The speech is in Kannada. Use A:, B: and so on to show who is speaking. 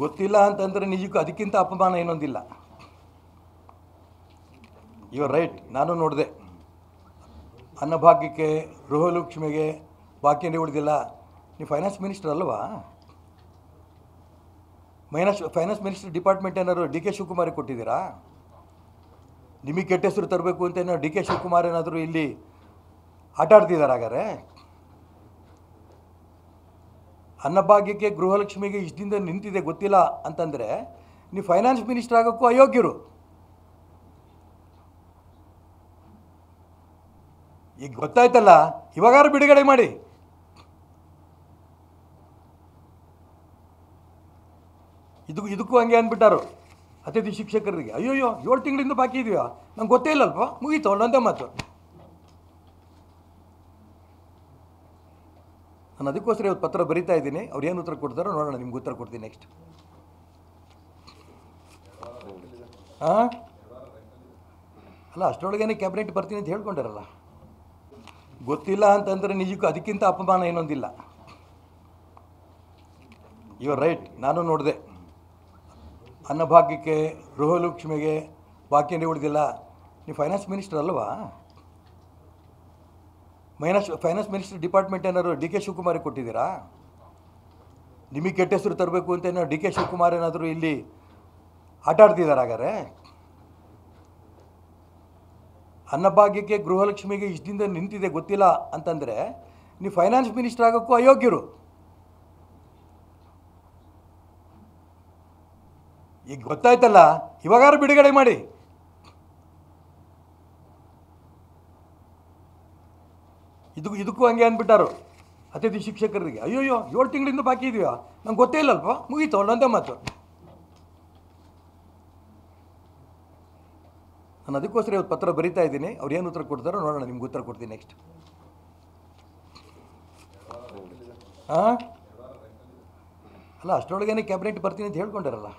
A: ಗೊತ್ತಿಲ್ಲ ಅಂತಂದರೆ ನಿಜಕ್ಕೂ ಅದಕ್ಕಿಂತ ಅಪಮಾನ ಇನ್ನೊಂದಿಲ್ಲ. You are right. ನಾನು ನೋಡಿದೆ, ಅನ್ನಭಾಗ್ಯಕ್ಕೆ, ಗೃಹಲಕ್ಷ್ಮಿಗೆ ಬಾಕಿ ಉಳಿದಿಲ್ಲ. ನೀವು ಫೈನಾನ್ಸ್ ಮಿನಿಸ್ಟರ್ ಅಲ್ವಾ? ಫೈನಾನ್ಸ್ ಮಿನಿಸ್ಟರ್ ಡಿಪಾರ್ಟ್ಮೆಂಟ್ ಏನಾದ್ರು ಡಿ ಕೆ ಶಿವಕುಮಾರಿಗೆ ಕೊಟ್ಟಿದ್ದೀರಾ? ನಿಮಗೆ ಕೆಟ್ಟ ಹೆಸರು ತರಬೇಕು ಅಂತ ಏನೋ ಡಿ ಕೆ ಶಿವಕುಮಾರ್ ಏನಾದರೂ ಇಲ್ಲಿ ಆಟ ಆಡ್ತಿದ್ದಾರೆ? ಹಾಗಾದ್ರೆ ಅನ್ನಭಾಗ್ಯಕ್ಕೆ, ಗೃಹಲಕ್ಷ್ಮಿಗೆ ಇಷ್ಟದಿಂದ ನಿಂತಿದೆ ಗೊತ್ತಿಲ್ಲ ಅಂತಂದರೆ ನೀವು ಫೈನಾನ್ಸ್ ಮಿನಿಸ್ಟರ್ ಆಗೋಕ್ಕೂ ಅಯೋಗ್ಯರು. ಈಗ ಗೊತ್ತಾಯ್ತಲ್ಲ, ಇವಾಗಾರು ಬಿಡುಗಡೆ ಮಾಡಿ. ಇದಕ್ಕೂ ಹಂಗೆ ಅಂದ್ಬಿಟ್ಟಾರು ಅತಿಥಿ ಶಿಕ್ಷಕರಿಗೆ. ಅಯ್ಯೋಯ್ಯೋ 7 ತಿಂಗಳಿಂದ ಬಾಕಿ ಇದೆಯಾ? ನಂಗೆ ಗೊತ್ತೇ ಇಲ್ಲಲ್ಪ, ಮುಗೀತು ಒಂದೊಂದೇ ಮಾತು. ನಾನು ಅದಕ್ಕೋಸ್ಕರ ಇವತ್ತು ಪತ್ರ ಬರಿತಾ ಇದ್ದೀನಿ. ಅವ್ರು ಏನು ಉತ್ತರ ಕೊಡ್ತಾರೋ ನೋಡೋಣ, ನಿಮ್ಗೆ ಉತ್ತರ ಕೊಡ್ತೀನಿ ನೆಕ್ಸ್ಟ್. ಅಲ್ಲ, ಅಷ್ಟರೊಳಗೇನೆ ಕ್ಯಾಬಿನೆಟ್ ಬರ್ತೀನಿ ಅಂತ ಹೇಳ್ಕೊಂಡಾರಲ್ಲ. ಗೊತ್ತಿಲ್ಲ ಅಂತಂದರೆ ನಿಜಕ್ಕೂ ಅದಕ್ಕಿಂತ ಅಪಮಾನ ಇನ್ನೊಂದಿಲ್ಲ. You are right. ನಾನು ನೋಡಿದೆ, ಅನ್ನಭಾಗ್ಯಕ್ಕೆ, ಗೃಹಲಕ್ಷ್ಮಿಗೆ ಬಾಕಿ ಉಳಿದಿಲ್ಲ. ನೀವು ಫೈನಾನ್ಸ್ ಮಿನಿಸ್ಟರ್ ಅಲ್ವಾ? ಫೈನಾನ್ಸ್ ಮಿನಿಸ್ಟರ್ ಡಿಪಾರ್ಟ್ಮೆಂಟ್ ಏನಾದ್ರು ಡಿ ಕೆ ಶಿವಕುಮಾರಿಗೆ ಕೊಟ್ಟಿದ್ದೀರಾ? ನಿಮಗೆ ಕೆಟ್ಟ ಹೆಸರು ತರಬೇಕು ಅಂತ ಏನೋ ಡಿ ಕೆ ಶಿವಕುಮಾರ್ ಏನಾದರೂ ಇಲ್ಲಿ ಆಟ ಆಡ್ತಿದ್ದಾರೆ? ಹಾಗಾದ್ರೆ ಅನ್ನಭಾಗ್ಯಕ್ಕೆ, ಗೃಹಲಕ್ಷ್ಮಿಗೆ ಇಷ್ಟದಿಂದ ನಿಂತಿದೆ ಗೊತ್ತಿಲ್ಲ ಅಂತಂದರೆ ನೀವು ಫೈನಾನ್ಸ್ ಮಿನಿಸ್ಟರ್ ಆಗೋಕ್ಕೂ ಅಯೋಗ್ಯರು. ಈಗ ಗೊತ್ತಾಯ್ತಲ್ಲ, ಇವಾಗಾರು ಬಿಡುಗಡೆ ಮಾಡಿ. ಇದಕ್ಕೂ ಹಂಗೆ ಅಂದ್ಬಿಟ್ಟಾರು ಅತಿಥಿ ಶಿಕ್ಷಕರಿಗೆ. ಅಯ್ಯೋಯ್ಯೋ 7 ತಿಂಗಳಿಂದ ಬಾಕಿ ಇದೆಯಾ? ನಂಗೆ ಗೊತ್ತೇ ಇಲ್ಲಲ್ಪ, ಮುಗೀತು ಒಂದೊಂದೇ ಮಾತು. ನಾನು ಅದಕ್ಕೋಸ್ಕರ ಇವತ್ತು ಪತ್ರ ಬರಿತಾ ಇದ್ದೀನಿ. ಅವ್ರು ಏನು ಉತ್ತರ ಕೊಡ್ತಾರೋ ನೋಡೋಣ, ನಿಮ್ಗೆ ಉತ್ತರ ಕೊಡ್ತೀನಿ ನೆಕ್ಸ್ಟ್. ಅಲ್ಲ, ಅಷ್ಟರೊಳಗೇನೆ ಕ್ಯಾಬಿನೆಟ್ ಬರ್ತೀನಿ ಅಂತ ಹೇಳ್ಕೊಂಡಾರಲ್ಲ.